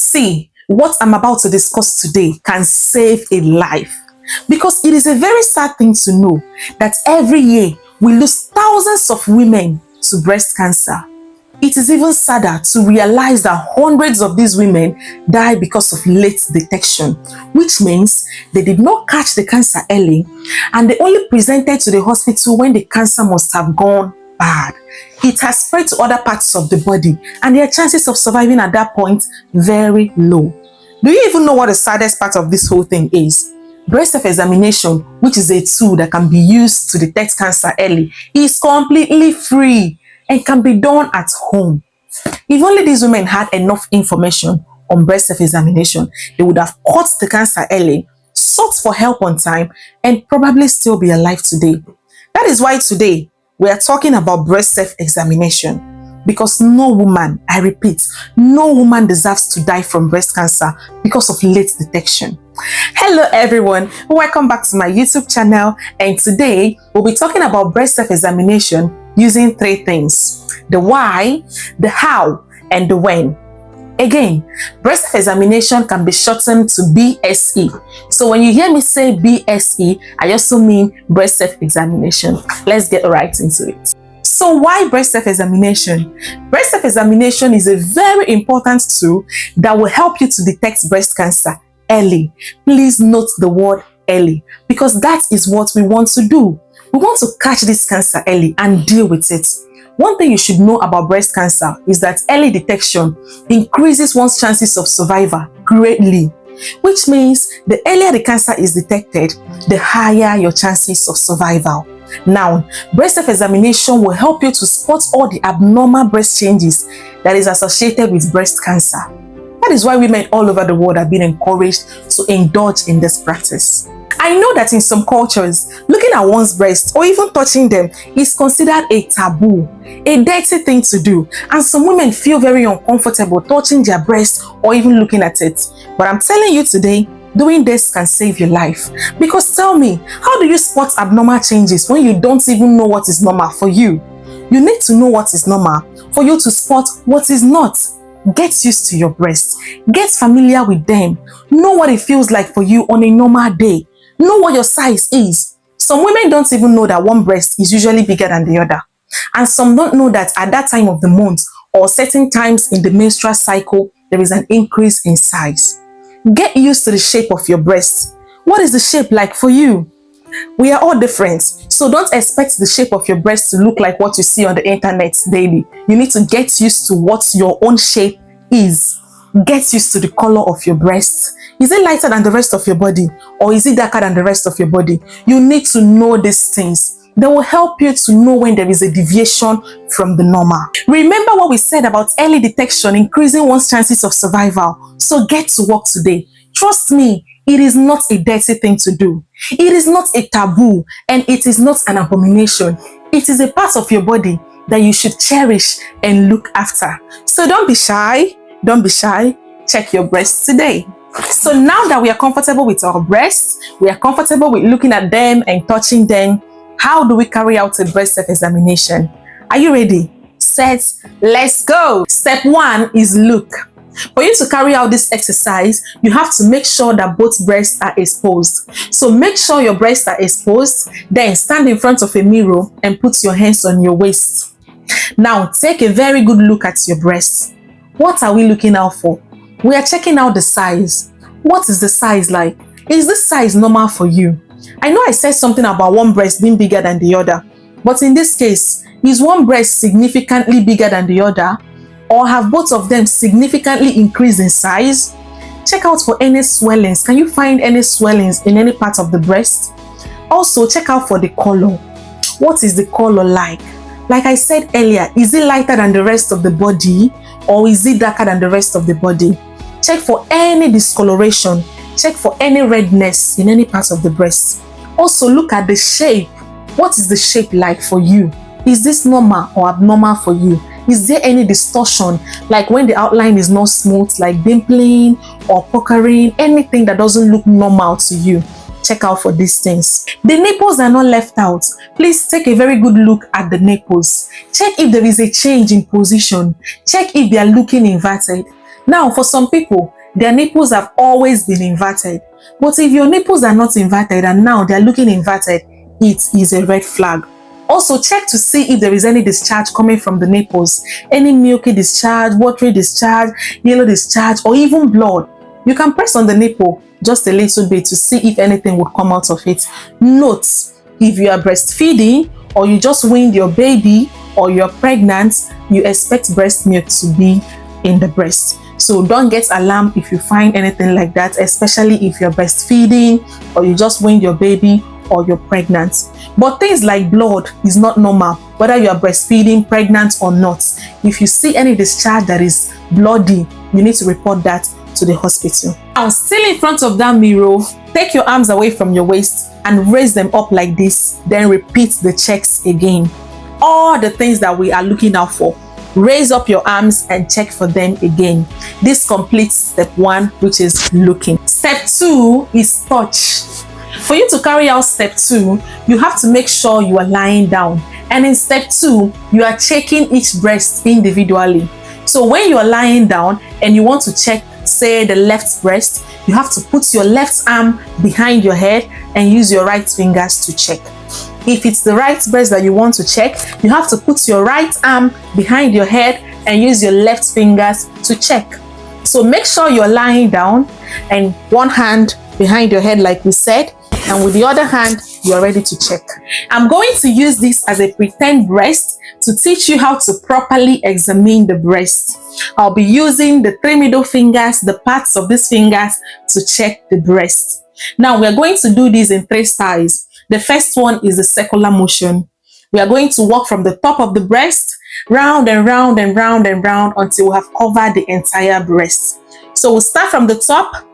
See, what I'm about to discuss today can save a life because it is a very sad thing to know that every year we lose thousands of women to breast cancer. It is even sadder to realize that hundreds of these women die because of late detection, which means they did not catch the cancer early and they only presented to the hospital when the cancer must have gone bad. It has spread to other parts of the body and their chances of surviving at that point very low. Do you even know what the saddest part of this whole thing is? Breast self-examination, which is a tool that can be used to detect cancer early, is completely free and can be done at home. If only these women had enough information on breast self-examination, they would have caught the cancer early, sought for help on time, and probably still be alive today. That is why today we are talking about breast self-examination, because no woman, I repeat, no woman deserves to die from breast cancer because of late detection. Hello everyone, welcome back to my YouTube channel, and today we'll be talking about breast self-examination using three things: the why, the how, and the when. Again, breast self-examination can be shortened to BSE. So when you hear me say BSE, I also mean breast self-examination. Let's get right into it. So why breast self-examination? Breast self-examination is a very important tool that will help you to detect breast cancer early. Please note the word early, because that is what we want to do. We want to catch this cancer early and deal with it. One thing you should know about breast cancer is that early detection increases one's chances of survival greatly, which means the earlier the cancer is detected, the higher your chances of survival. Now, breast self-examination will help you to spot all the abnormal breast changes that is associated with breast cancer. That is why women all over the world have been encouraged to indulge in this practice. I know that in some cultures, looking at one's breast or even touching them is considered a taboo, a dirty thing to do, and some women feel very uncomfortable touching their breast or even looking at it. But I'm telling you today, doing this can save your life. Because tell me, how do you spot abnormal changes when you don't even know what is normal for you? You need to know what is normal for you to spot what is not. Get used to your breasts. Get familiar with them. Know what it feels like for you on a normal day. Know what your size is. Some women don't even know that one breast is usually bigger than the other. And some don't know that at that time of the month or certain times in the menstrual cycle, there is an increase in size. Get used to the shape of your breast. What is the shape like for you? We are all different, so don't expect the shape of your breast to look like what you see on the internet daily. You need to get used to what your own shape is. Get used to the color of your breast. Is it lighter than the rest of your body, or is it darker than the rest of your body? You need to know these things. They will help you to know when there is a deviation from the normal. Remember what we said about early detection increasing one's chances of survival. So get to work today. Trust me, it is not a dirty thing to do. It is not a taboo, and it is not an abomination. It is a part of your body that you should cherish and look after. So don't be shy. Don't be shy. Check your breasts today. So now that we are comfortable with our breasts, we are comfortable with looking at them and touching them, how do we carry out a breast self-examination? Are you ready? Set, let's go. Step 1 is look. For you to carry out this exercise, you have to make sure that both breasts are exposed. So make sure your breasts are exposed, then stand in front of a mirror and put your hands on your waist. Now take a very good look at your breasts. What are we looking out for? We are checking out the size. What is the size like? Is this size normal for you? I know I said something about one breast being bigger than the other, but in this case, is one breast significantly bigger than the other? Or have both of them significantly increased in size? Check out for any swellings. Can you find any swellings in any part of the breast? Also, check out for the color. What is the color like? Like I said earlier, is it lighter than the rest of the body, or is it darker than the rest of the body? Check for any discoloration. Check for any redness in any part of the breast. Also, look at the shape. What is the shape like for you? Is this normal or abnormal for you? Is there any distortion, like when the outline is not smooth, like dimpling or puckering, anything that doesn't look normal to you? Check out for these things. The nipples are not left out. Please take a very good look at the nipples. Check if there is a change in position. Check if they are looking inverted. Now, for some people, their nipples have always been inverted. But if your nipples are not inverted and now they're looking inverted, it is a red flag. Also, check to see if there is any discharge coming from the nipples, any milky discharge, watery discharge, yellow discharge, or even blood. You can press on the nipple just a little bit to see if anything would come out of it. Note, if you are breastfeeding or you just weaned your baby or you're pregnant, you expect breast milk to be in the breast. So don't get alarmed if you find anything like that, especially if you're breastfeeding or you just weaned your baby or you're pregnant. But things like blood is not normal, whether you are breastfeeding, pregnant or not. If you see any discharge that is bloody, you need to report that to the hospital. Now, still in front of that mirror, take your arms away from your waist and raise them up like this. Then repeat the checks again. All the things that we are looking out for. Raise up your arms and check for them again. This completes step 1, which is looking. Step 2 is touch. For you to carry out step 2, you have to make sure you are lying down. And in step 2, you are checking each breast individually. So when you are lying down and you want to check, say, the left breast, you have to put your left arm behind your head and use your right fingers to check. If it's the right breast that you want to check, you have to put your right arm behind your head and use your left fingers to check. So make sure you're lying down and one hand behind your head like we said, and with the other hand, you're ready to check. I'm going to use this as a pretend breast to teach you how to properly examine the breast. I'll be using the 3 middle fingers, the parts of these fingers, to check the breast. Now, we're going to do this in 3 styles. The first one is the circular motion. We are going to walk from the top of the breast, round and round and round and round until we have covered the entire breast. So we'll start from the top,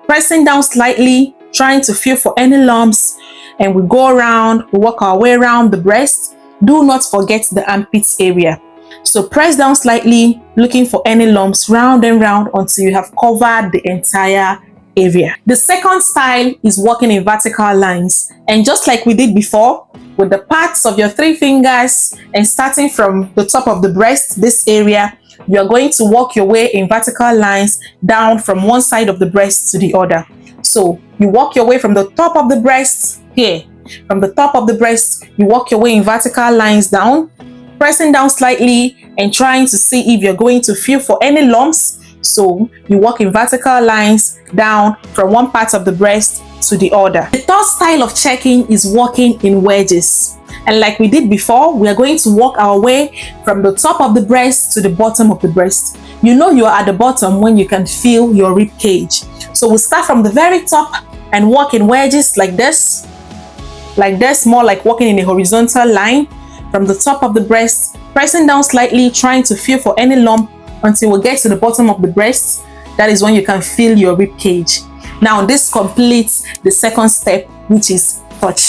pressing down slightly, trying to feel for any lumps, and we go around, we walk our way around the breast. Do not forget the armpits area. So press down slightly, looking for any lumps, round and round until you have covered the entire area. The second style is walking in vertical lines, and just like we did before, with the parts of your 3 fingers and starting from the top of the breast, this area, you are going to walk your way in vertical lines down from one side of the breast to the other. So you walk your way from the top of the breast here. From the top of the breast, you walk your way in vertical lines down, pressing down slightly and trying to see if you're going to feel for any lumps. So you walk in vertical lines down from one part of the breast to the other. The third style of checking is walking in wedges. And like we did before, we are going to walk our way from the top of the breast to the bottom of the breast. You know you are at the bottom when you can feel your rib cage. So we'll start from the very top and walk in wedges like this, more like walking in a horizontal line from the top of the breast, pressing down slightly, trying to feel for any lump until we get to the bottom of the breast. That is when you can feel your rib cage. Now this completes the second step, which is touch.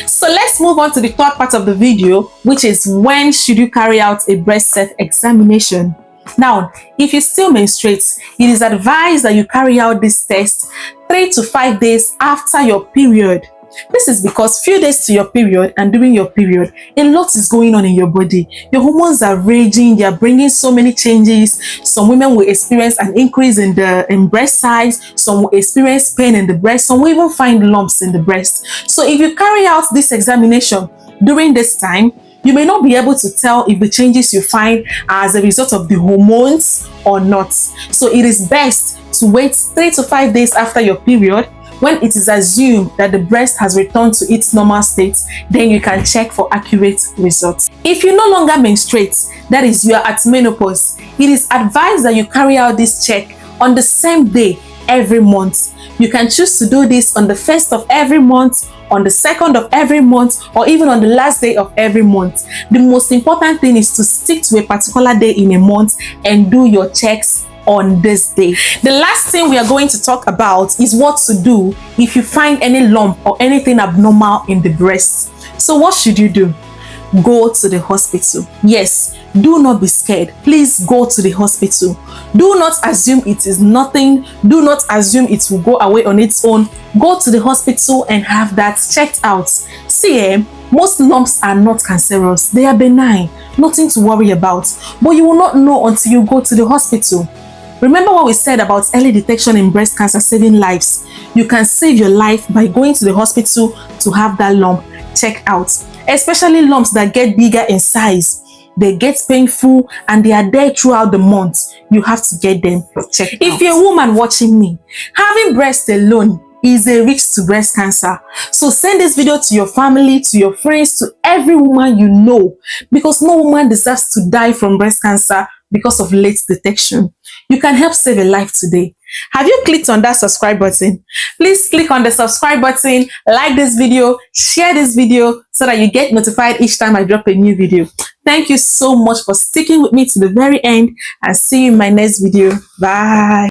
So let's move on to the third part of the video, which is when should you carry out a breast self-examination. Now, if you still menstruate, it is advised that you carry out this test 3 to 5 days after your period. This is because few days to your period and during your period, a lot is going on in your body. Your hormones are raging, they are bringing so many changes. Some women will experience an increase in breast size, some will experience pain in the breast, some will even find lumps in the breast. So if you carry out this examination during this time, you may not be able to tell if the changes you find are as a result of the hormones or not. So it is best to wait 3 to 5 days after your period. When it is assumed that the breast has returned to its normal state, then you can check for accurate results. If you no longer menstruate, that is, you are at menopause, it is advised that you carry out this check on the same day every month. You can choose to do this on the 1st of every month, on the 2nd of every month, or even on the last day of every month. The most important thing is to stick to a particular day in a month and do your checks on this day. The last thing we are going to talk about is what to do if you find any lump or anything abnormal in the breast. So what should you do? Go to the hospital. Yes, do not be scared. Please go to the hospital. Do not assume it is nothing. Do not assume it will go away on its own. Go to the hospital and have that checked out. See, most lumps are not cancerous. They are benign. Nothing to worry about. But you will not know until you go to the hospital. Remember what we said about early detection in breast cancer saving lives. You can save your life by going to the hospital to have that lump checked out, especially lumps that get bigger in size. They get painful and they are there throughout the month. You have to get them checked out. If you're a woman watching me, having breast alone is a risk to breast cancer. So send this video to your family, to your friends, to every woman you know, because no woman deserves to die from breast cancer because of late detection. You can help save a life today. Have you clicked on that subscribe button? Please click on the subscribe button, like this video, share this video so that you get notified each time I drop a new video. Thank you so much for sticking with me to the very end, and see you in my next video. Bye.